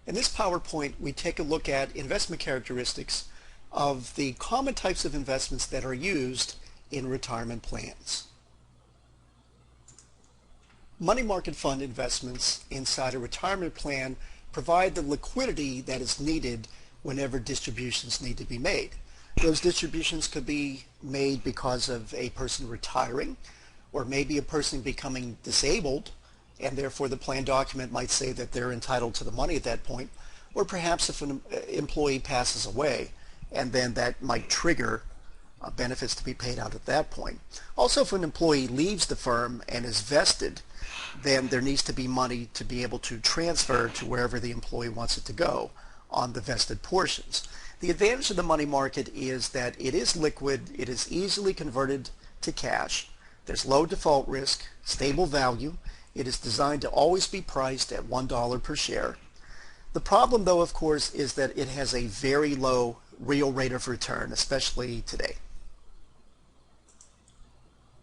In this PowerPoint, we take a look at investment characteristics of the common types of investments that are used in retirement plans. Money market fund investments inside a retirement plan provide the liquidity that is needed whenever distributions need to be made. Those distributions could be made because of a person retiring, or maybe a person becoming disabled, and therefore the plan document might say that they're entitled to the money at that point, or perhaps if an employee passes away, and then that might trigger benefits to be paid out at that point. Also, if an employee leaves the firm and is vested, then there needs to be money to be able to transfer to wherever the employee wants it to go on the vested portions. The advantage of the money market is that it is liquid, it is easily converted to cash, there's low default risk, stable value, it is designed to always be priced at $1 per share. The problem, though, of course, is that it has a very low real rate of return, especially today.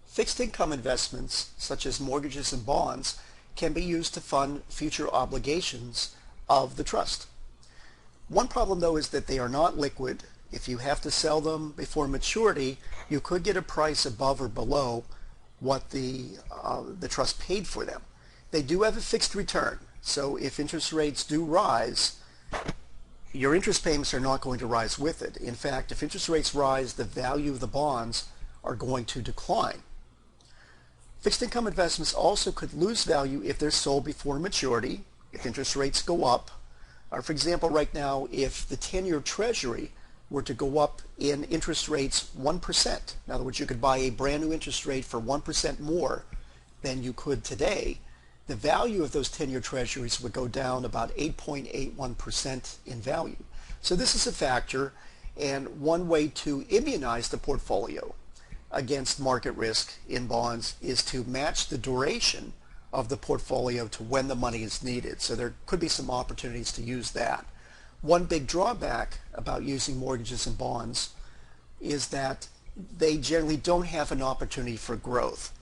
Fixed income investments, such as mortgages and bonds, can be used to fund future obligations of the trust. One problem, though, is that they are not liquid. If you have to sell them before maturity, you could get a price above or below what the trust paid for them. They do have a fixed return, so if interest rates do rise, your interest payments are not going to rise with it. In fact, if interest rates rise, the value of the bonds are going to decline. Fixed income investments also could lose value if they're sold before maturity, if interest rates go up. Or for example, right now, if the 10-year Treasury were to go up in interest rates 1%, in other words, you could buy a brand new interest rate for 1% more than you could today, the value of those 10-year Treasuries would go down about 8.81% in value. So this is a factor, and one way to immunize the portfolio against market risk in bonds is to match the duration of the portfolio to when the money is needed. So there could be some opportunities to use that. One big drawback about using mortgages and bonds is that they generally don't have an opportunity for growth.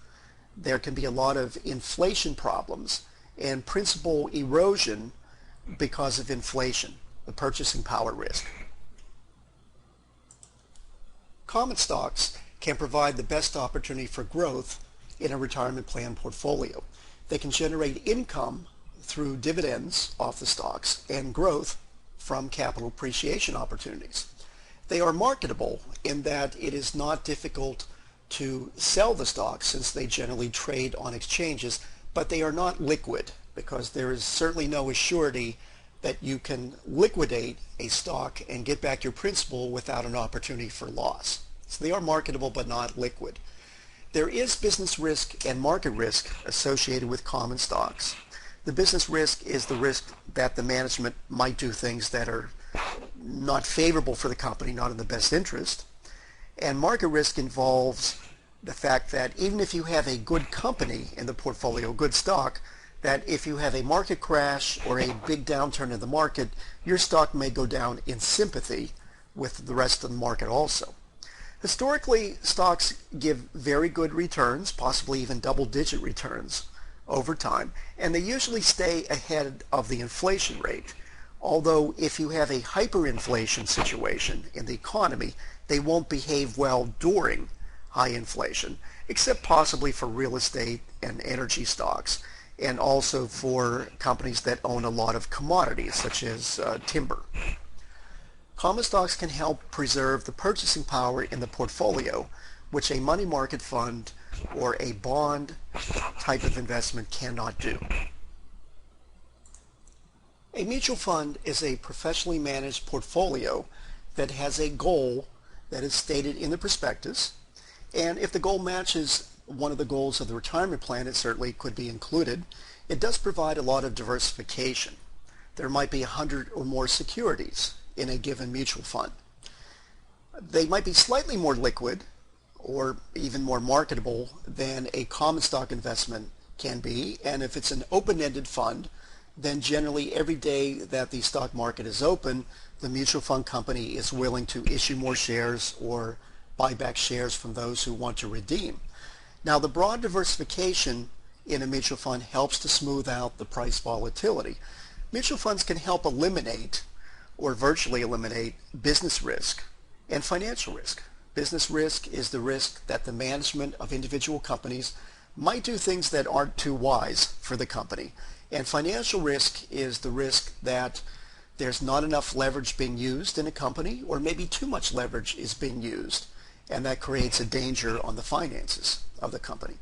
There can be a lot of inflation problems and principal erosion because of inflation, the purchasing power risk. Common stocks can provide the best opportunity for growth in a retirement plan portfolio. They can generate income through dividends off the stocks and growth from capital appreciation opportunities. They are marketable in that it is not difficult to sell the stocks since they generally trade on exchanges, but they are not liquid because there is certainly no assurity that you can liquidate a stock and get back your principal without an opportunity for loss. So they are marketable but not liquid. There is business risk and market risk associated with common stocks. The business risk is the risk that the management might do things that are not favorable for the company, not in the best interest. And market risk involves the fact that even if you have a good company in the portfolio, good stock, that if you have a market crash or a big downturn in the market, your stock may go down in sympathy with the rest of the market also. Historically, stocks give very good returns, possibly even double-digit returns over time, and they usually stay ahead of the inflation rate. Although if you have a hyperinflation situation in the economy, they won't behave well during high inflation, except possibly for real estate and energy stocks, and also for companies that own a lot of commodities, such as timber. Common stocks can help preserve the purchasing power in the portfolio, which a money market fund or a bond type of investment cannot do. A mutual fund is a professionally managed portfolio that has a goal that is stated in the prospectus, and if the goal matches one of the goals of the retirement plan, it certainly could be included. It does provide a lot of diversification. There might be 100 or more securities in a given mutual fund. They might be slightly more liquid or even more marketable than a common stock investment can be, and if it's an open-ended fund, then generally every day that the stock market is open, the mutual fund company is willing to issue more shares or buy back shares from those who want to redeem. Now, the broad diversification in a mutual fund helps to smooth out the price volatility. Mutual funds can help eliminate or virtually eliminate business risk and financial risk. Business risk is the risk that the management of individual companies might do things that aren't too wise for the company. And financial risk is the risk that there's not enough leverage being used in a company, or maybe too much leverage is being used, and that creates a danger on the finances of the company.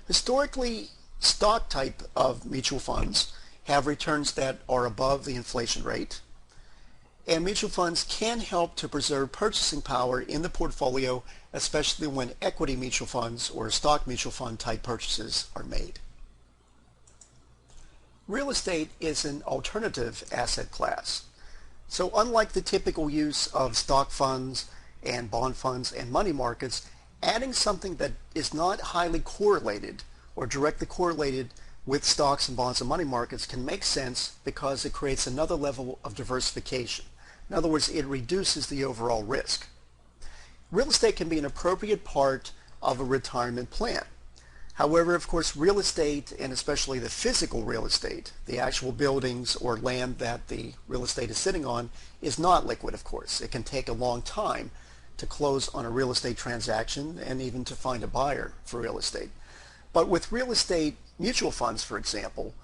Historically, stock type of mutual funds have returns that are above the inflation rate, and mutual funds can help to preserve purchasing power in the portfolio, especially when equity mutual funds or stock mutual fund type purchases are made. Real estate is an alternative asset class. So unlike the typical use of stock funds and bond funds and money markets, adding something that is not highly correlated or directly correlated with stocks and bonds and money markets can make sense because it creates another level of diversification. In other words, it reduces the overall risk. Real estate can be an appropriate part of a retirement plan. However, of course, real estate, and especially the physical real estate, the actual buildings or land that the real estate is sitting on, is not liquid, of course. It can take a long time to close on a real estate transaction and even to find a buyer for real estate. But with real estate mutual funds, for example,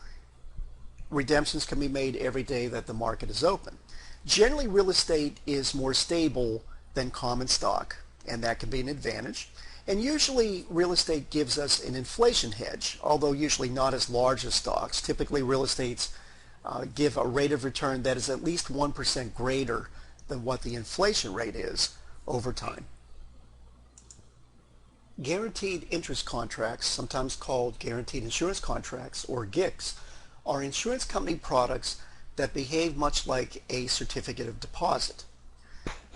redemptions can be made every day that the market is open. Generally, real estate is more stable than common stock, and that can be an advantage. And usually real estate gives us an inflation hedge, although usually not as large as stocks. Typically real estates give a rate of return that is at least 1% greater than what the inflation rate is over time. Guaranteed interest contracts, sometimes called guaranteed insurance contracts or GICs, are insurance company products that behave much like a certificate of deposit.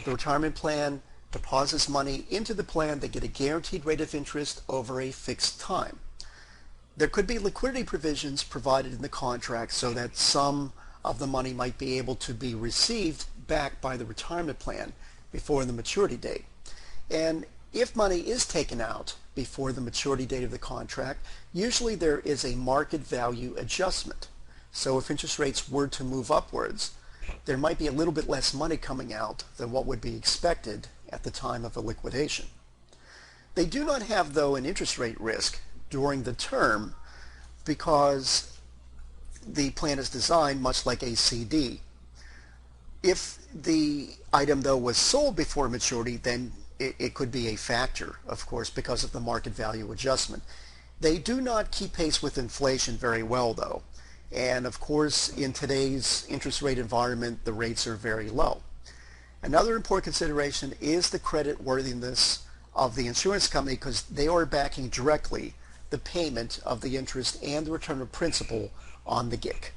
The retirement plan deposits money into the plan. They get a guaranteed rate of interest over a fixed time. There could be liquidity provisions provided in the contract so that some of the money might be able to be received back by the retirement plan before the maturity date. And if money is taken out before the maturity date of the contract, usually there is a market value adjustment. So if interest rates were to move upwards, there might be a little bit less money coming out than what would be expected at the time of a liquidation. They do not have, though, an interest rate risk during the term because the plan is designed much like a CD. If the item, though, was sold before maturity, then it could be a factor, of course, because of the market value adjustment. They do not keep pace with inflation very well, though. And of course, in today's interest rate environment, the rates are very low. Another important consideration is the credit worthiness of the insurance company, because they are backing directly the payment of the interest and the return of principal on the GIC.